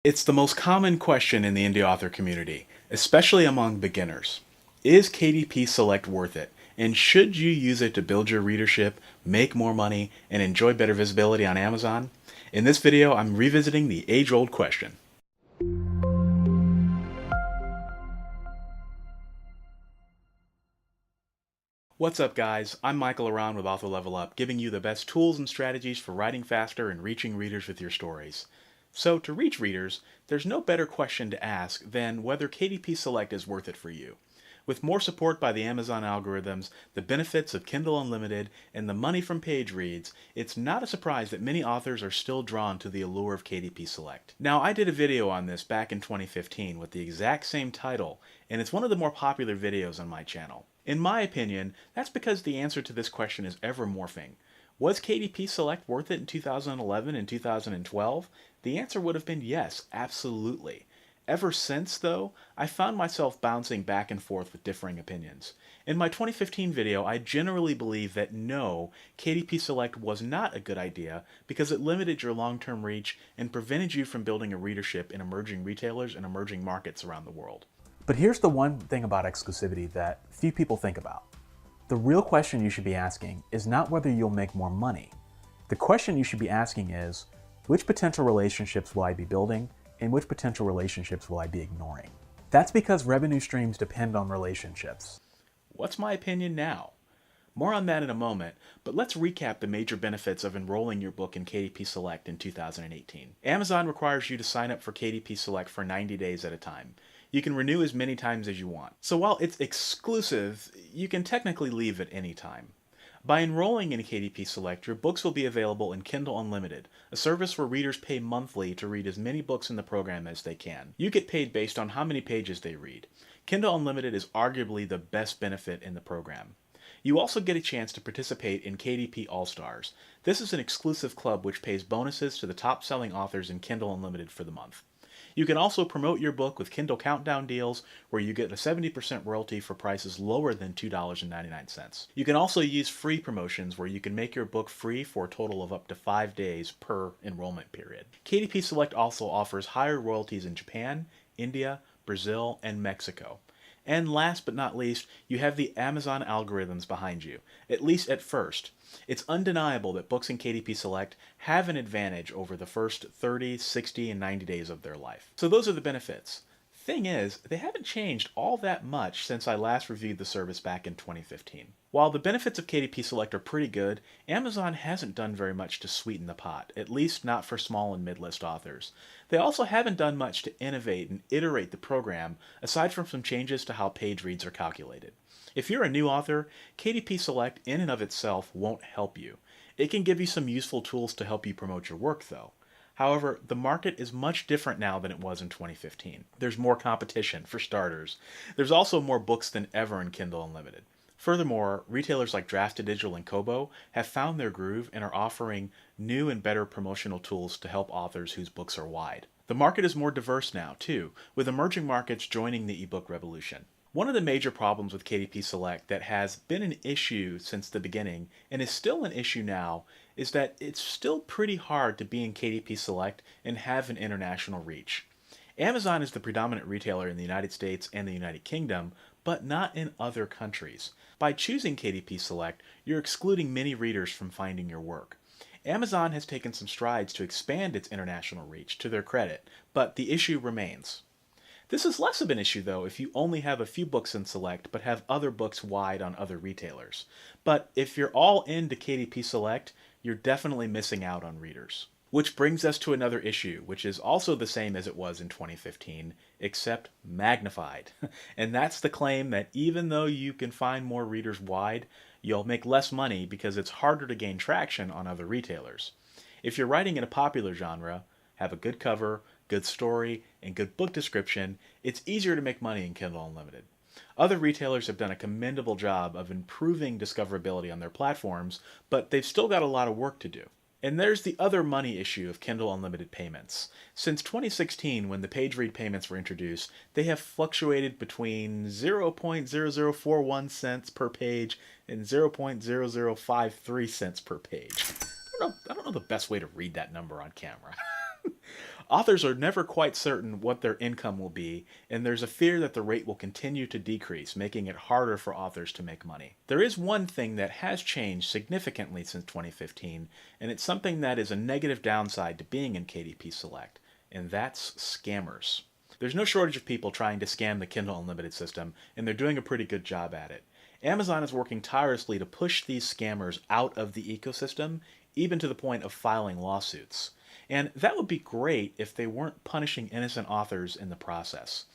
It's the most common question in the indie author community, especially among beginners. Is KDP Select worth it? And should you use it to build your readership, make more money, and enjoy better visibility on Amazon? In this video, I'm revisiting the age-old question. What's up, guys? I'm Michael Around with Author Level Up, giving you the best tools and strategies for writing faster and reaching readers with your stories. So, to reach readers, there's no better question to ask than whether KDP Select is worth it for you. With more support by the Amazon algorithms, the benefits of Kindle Unlimited, and the money from page reads, it's not a surprise that many authors are still drawn to the allure of KDP Select. Now, I did a video on this back in 2015 with the exact same title, and it's one of the more popular videos on my channel. In my opinion, that's because the answer to this question is ever morphing. Was KDP Select worth it in 2011 and 2012? The answer would have been yes, absolutely. Ever since, though, I found myself bouncing back and forth with differing opinions. In my 2015 video, I generally believe that no, KDP Select was not a good idea because it limited your long-term reach and prevented you from building a readership in emerging retailers and emerging markets around the world. But here's the one thing about exclusivity that few people think about. The real question you should be asking is not whether you'll make more money. The question you should be asking is, which potential relationships will I be building and which potential relationships will I be ignoring? That's because revenue streams depend on relationships. What's my opinion now? More on that in a moment, but let's recap the major benefits of enrolling your book in KDP Select in 2018. Amazon requires you to sign up for KDP Select for 90 days at a time. You can renew as many times as you want. So while it's exclusive, you can technically leave at any time. By enrolling in KDP Select, your books will be available in Kindle Unlimited, a service where readers pay monthly to read as many books in the program as they can. You get paid based on how many pages they read. Kindle Unlimited is arguably the best benefit in the program. You also get a chance to participate in KDP All-Stars. This is an exclusive club which pays bonuses to the top-selling authors in Kindle Unlimited for the month. You can also promote your book with Kindle Countdown deals, where you get a 70% royalty for prices lower than $2.99. You can also use free promotions where you can make your book free for a total of up to 5 days per enrollment period. KDP Select also offers higher royalties in Japan, India, Brazil, and Mexico. And last but not least, you have the Amazon algorithms behind you, at least at first. It's undeniable that books in KDP Select have an advantage over the first 30, 60, and 90 days of their life. So those are the benefits. Thing is, they haven't changed all that much since I last reviewed the service back in 2015. While the benefits of KDP Select are pretty good, Amazon hasn't done very much to sweeten the pot, at least not for small and mid-list authors. They also haven't done much to innovate and iterate the program, aside from some changes to how page reads are calculated. If you're a new author, KDP Select in and of itself won't help you. It can give you some useful tools to help you promote your work, though. However, the market is much different now than it was in 2015. There's more competition, for starters. There's also more books than ever in Kindle Unlimited. Furthermore, retailers like Drafted Digital and Kobo have found their groove and are offering new and better promotional tools to help authors whose books are wide. The market is more diverse now, too, with emerging markets joining the ebook revolution. One of the major problems with KDP Select that has been an issue since the beginning, and is still an issue now, is that it's still pretty hard to be in KDP Select and have an international reach. Amazon is the predominant retailer in the United States and the United Kingdom, but not in other countries. By choosing KDP Select, you're excluding many readers from finding your work. Amazon has taken some strides to expand its international reach, to their credit, but the issue remains. This is less of an issue, though, if you only have a few books in Select but have other books wide on other retailers. But if you're all into KDP Select, you're definitely missing out on readers. Which brings us to another issue, which is also the same as it was in 2015, except magnified. And that's the claim that even though you can find more readers wide, you'll make less money because it's harder to gain traction on other retailers. If you're writing in a popular genre, have a good cover, good story, and good book description, it's easier to make money in Kindle Unlimited. Other retailers have done a commendable job of improving discoverability on their platforms, but they've still got a lot of work to do. And there's the other money issue of Kindle Unlimited payments. Since 2016, when the page read payments were introduced, they have fluctuated between 0.0041 cents per page and 0.0053 cents per page. I don't know the best way to read that number on camera. Authors are never quite certain what their income will be, and there's a fear that the rate will continue to decrease, making it harder for authors to make money. There is one thing that has changed significantly since 2015, and it's something that is a negative downside to being in KDP Select, and that's scammers. There's no shortage of people trying to scam the Kindle Unlimited system, and they're doing a pretty good job at it. Amazon is working tirelessly to push these scammers out of the ecosystem, even to the point of filing lawsuits. And that would be great if they weren't punishing innocent authors in the process.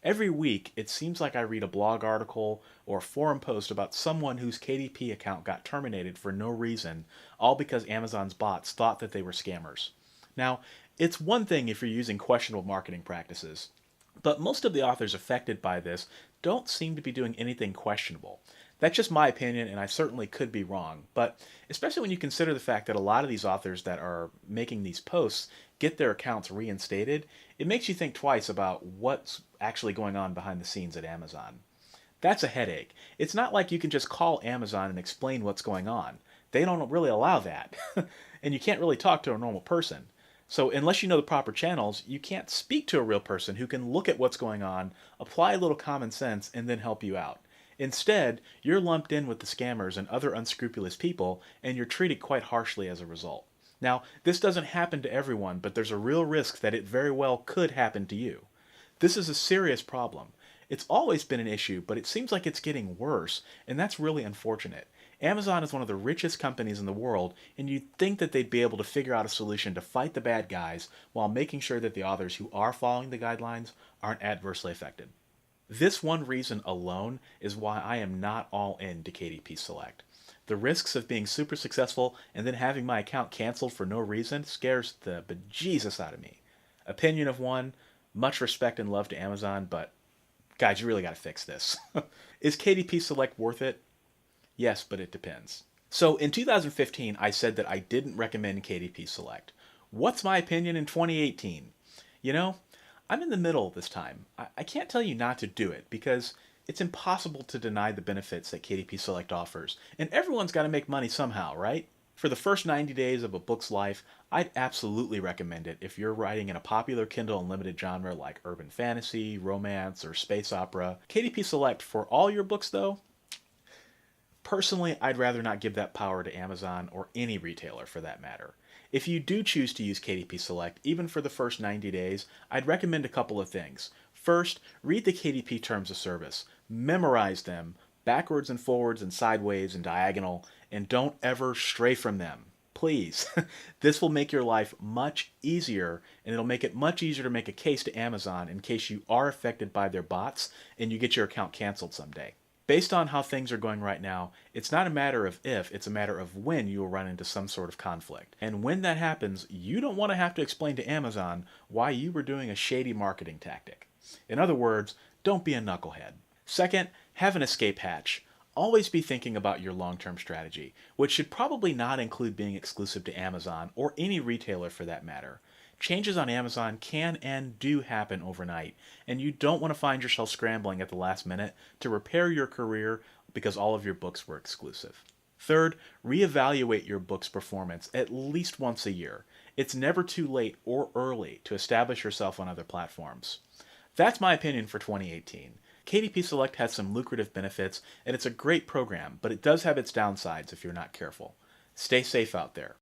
Every week, it seems like I read a blog article or a forum post about someone whose KDP account got terminated for no reason, all because Amazon's bots thought that they were scammers. Now, it's one thing if you're using questionable marketing practices, but most of the authors affected by this don't seem to be doing anything questionable. That's just my opinion, and I certainly could be wrong. But especially when you consider the fact that a lot of these authors that are making these posts get their accounts reinstated, it makes you think twice about what's actually going on behind the scenes at Amazon. That's a headache. It's not like you can just call Amazon and explain what's going on. They don't really allow that. And you can't really talk to a normal person. So unless you know the proper channels, you can't speak to a real person who can look at what's going on, apply a little common sense, and then help you out. Instead, you're lumped in with the scammers and other unscrupulous people, and you're treated quite harshly as a result. Now, this doesn't happen to everyone, but there's a real risk that it very well could happen to you. This is a serious problem. It's always been an issue, but it seems like it's getting worse, and that's really unfortunate. Amazon is one of the richest companies in the world, and you'd think that they'd be able to figure out a solution to fight the bad guys while making sure that the authors who are following the guidelines aren't adversely affected. This one reason alone is why I am not all in to KDP Select. The risks of being super successful and then having my account canceled for no reason scares the bejesus out of me. Opinion of one, much respect and love to Amazon, but guys, you really got to fix this. Is KDP Select worth it? Yes, but it depends. So in 2015, I said that I didn't recommend KDP Select. What's my opinion in 2018? You know, I'm in the middle this time. I can't tell you not to do it because it's impossible to deny the benefits that KDP Select offers. And everyone's got to make money somehow, right? For the first 90 days of a book's life, I'd absolutely recommend it if you're writing in a popular Kindle Unlimited genre like urban fantasy, romance, or space opera. KDP Select for all your books, though? Personally, I'd rather not give that power to Amazon or any retailer for that matter. If you do choose to use KDP Select, even for the first 90 days, I'd recommend a couple of things. First, read the KDP Terms of Service. Memorize them, backwards and forwards and sideways and diagonal, and don't ever stray from them. Please. This will make your life much easier, and it'll make it much easier to make a case to Amazon in case you are affected by their bots and you get your account canceled someday. Based on how things are going right now, it's not a matter of if, it's a matter of when you will run into some sort of conflict. And when that happens, you don't want to have to explain to Amazon why you were doing a shady marketing tactic. In other words, don't be a knucklehead. Second, have an escape hatch. Always be thinking about your long-term strategy, which should probably not include being exclusive to Amazon or any retailer for that matter. Changes on Amazon can and do happen overnight, and you don't want to find yourself scrambling at the last minute to repair your career because all of your books were exclusive. Third, reevaluate your book's performance at least once a year. It's never too late or early to establish yourself on other platforms. That's my opinion for 2018. KDP Select has some lucrative benefits, and it's a great program, but it does have its downsides if you're not careful. Stay safe out there.